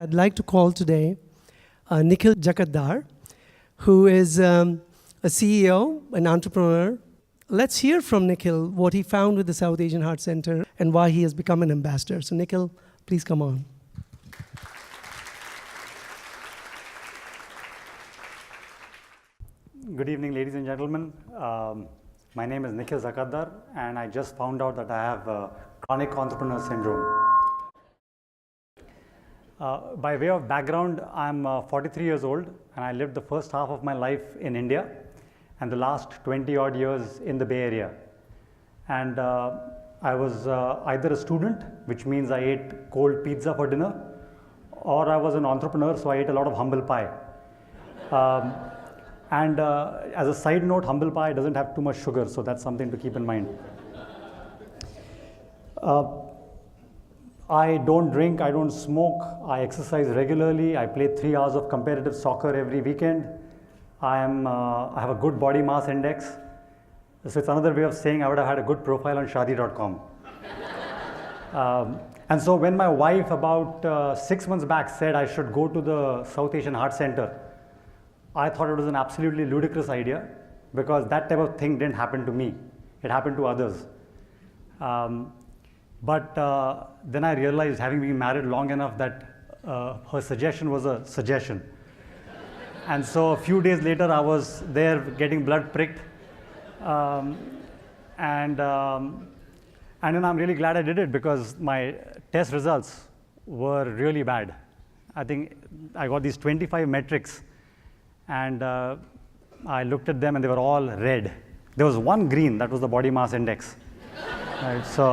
I'd like to call today Nickhil Jakatdar, who is a CEO, an entrepreneur. Let's hear from Nickhil what he found with the South Asian Heart Center and why he has become an ambassador. So Nickhil, please come on. Good evening, ladies and gentlemen. My name is Nickhil Jakatdar, and I just found out that I have chronic entrepreneur syndrome. By way of background, I'm 43 years old, and I lived the first half of my life in India and the last 20 odd years in the Bay Area. And I was either a student, which means I ate cold pizza for dinner, or I was an entrepreneur, so I ate a lot of humble pie. As a side note, humble pie doesn't have too much sugar, so that's something to keep in mind. I don't drink, I don't smoke, I exercise regularly, I play 3 hours of competitive soccer every weekend. I have a good body mass index. So it's another way of saying I would have had a good profile on Shaadi.com. And so when my wife about 6 months back said I should go to the South Asian Heart Center, I thought it was an absolutely ludicrous idea because that type of thing didn't happen to me. It happened to others. But then I realized, having been married long enough, that her suggestion was a suggestion. And so a few days later, I was there getting blood pricked. And then I'm really glad I did it because my test results were really bad. I think I got these 25 metrics, and I looked at them and they were all red. There was one green, that was the body mass index. Right, so,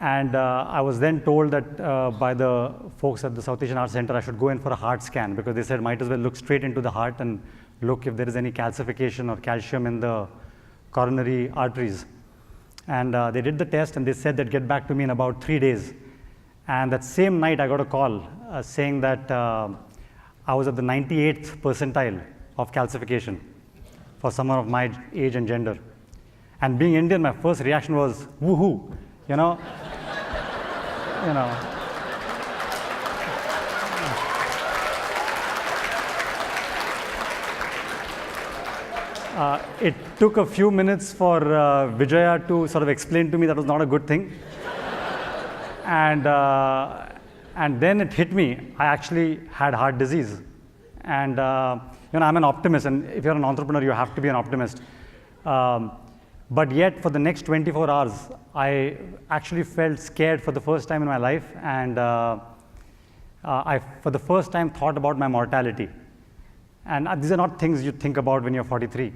I was then told that by the folks at the South Asian Heart Center I should go in for a heart scan because they said might as well look straight into the heart and look if there is any calcification or calcium in the coronary arteries. And they did the test and they said they'd get back to me in about 3 days. And that same night I got a call saying that I was at the 98th percentile of calcification for someone of my age and gender. And being Indian, my first reaction was, woohoo, you know. It took a few minutes for Vijaya to sort of explain to me that was not a good thing. And then it hit me. I actually had heart disease. And I'm an optimist, and if you're an entrepreneur, you have to be an optimist. But yet, for the next 24 hours, I actually felt scared for the first time in my life, and I, for the first time, thought about my mortality. And these are not things you think about when you're 43.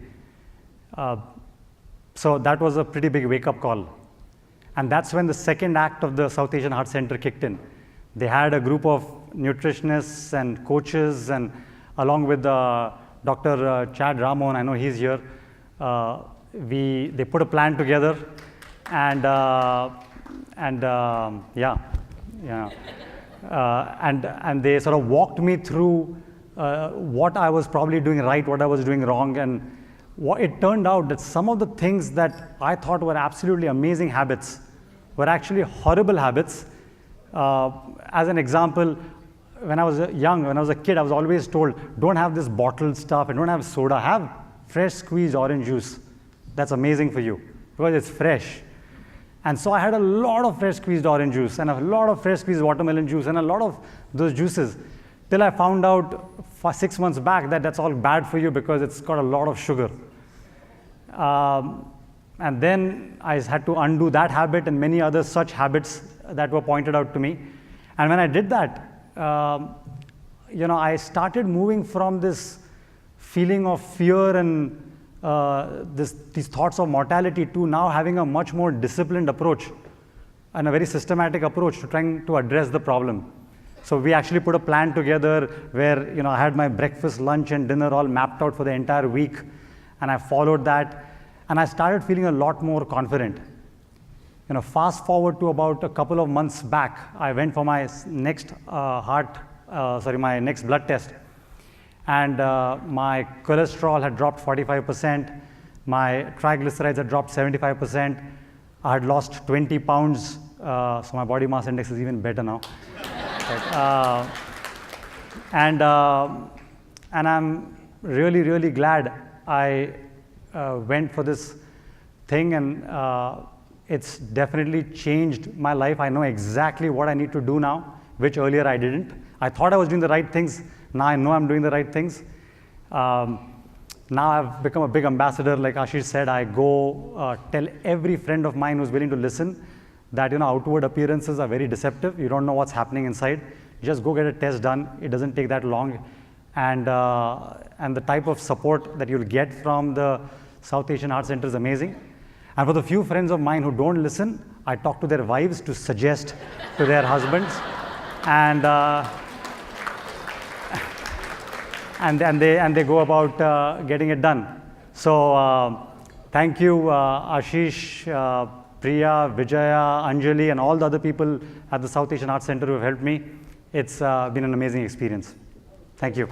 So that was a pretty big wake-up call. And that's when the second act of the South Asian Heart Center kicked in. They had a group of nutritionists and coaches, and along with Dr. Chad Ramon, I know he's here, they put a plan together, and they sort of walked me through what I was probably doing right, what I was doing wrong, and it turned out that some of the things that I thought were absolutely amazing habits were actually horrible habits. As an example, when I was young, when I was a kid, I was always told, don't have this bottled stuff and don't have soda, have fresh squeezed orange juice. That's amazing for you because it's fresh. And so I had a lot of fresh squeezed orange juice and a lot of fresh squeezed watermelon juice and a lot of those juices till I found out 6 months back that that's all bad for you because it's got a lot of sugar. And then I had to undo that habit and many other such habits that were pointed out to me. And when I did that, I started moving from this feeling of fear and these thoughts of mortality to now having a much more disciplined approach and a very systematic approach to trying to address the problem. So we actually put a plan together where I had my breakfast, lunch, and dinner all mapped out for the entire week, and I followed that, and I started feeling a lot more confident. Fast forward to about a couple of months back, I went for my next my next blood test. And my cholesterol had dropped 45%, my triglycerides had dropped 75%, I had lost 20 pounds, so my body mass index is even better now. Right. And I'm really, really glad I went for this thing, and it's definitely changed my life. I know exactly what I need to do now, which earlier I didn't. I thought I was doing the right things. Now I know I'm doing the right things. Now I've become a big ambassador. Like Ashish said, I go tell every friend of mine who's willing to listen that, you know, outward appearances are very deceptive. You don't know what's happening inside. Just go get a test done. It doesn't take that long. And the type of support that you'll get from the South Asian Heart Center is amazing. And for the few friends of mine who don't listen, I talk to their wives to suggest to their husbands. And they go about getting it done. So thank you, Ashish, Priya, Vijaya, Anjali, and all the other people at the South Asian Arts Center who have helped me. It's been an amazing experience. Thank you.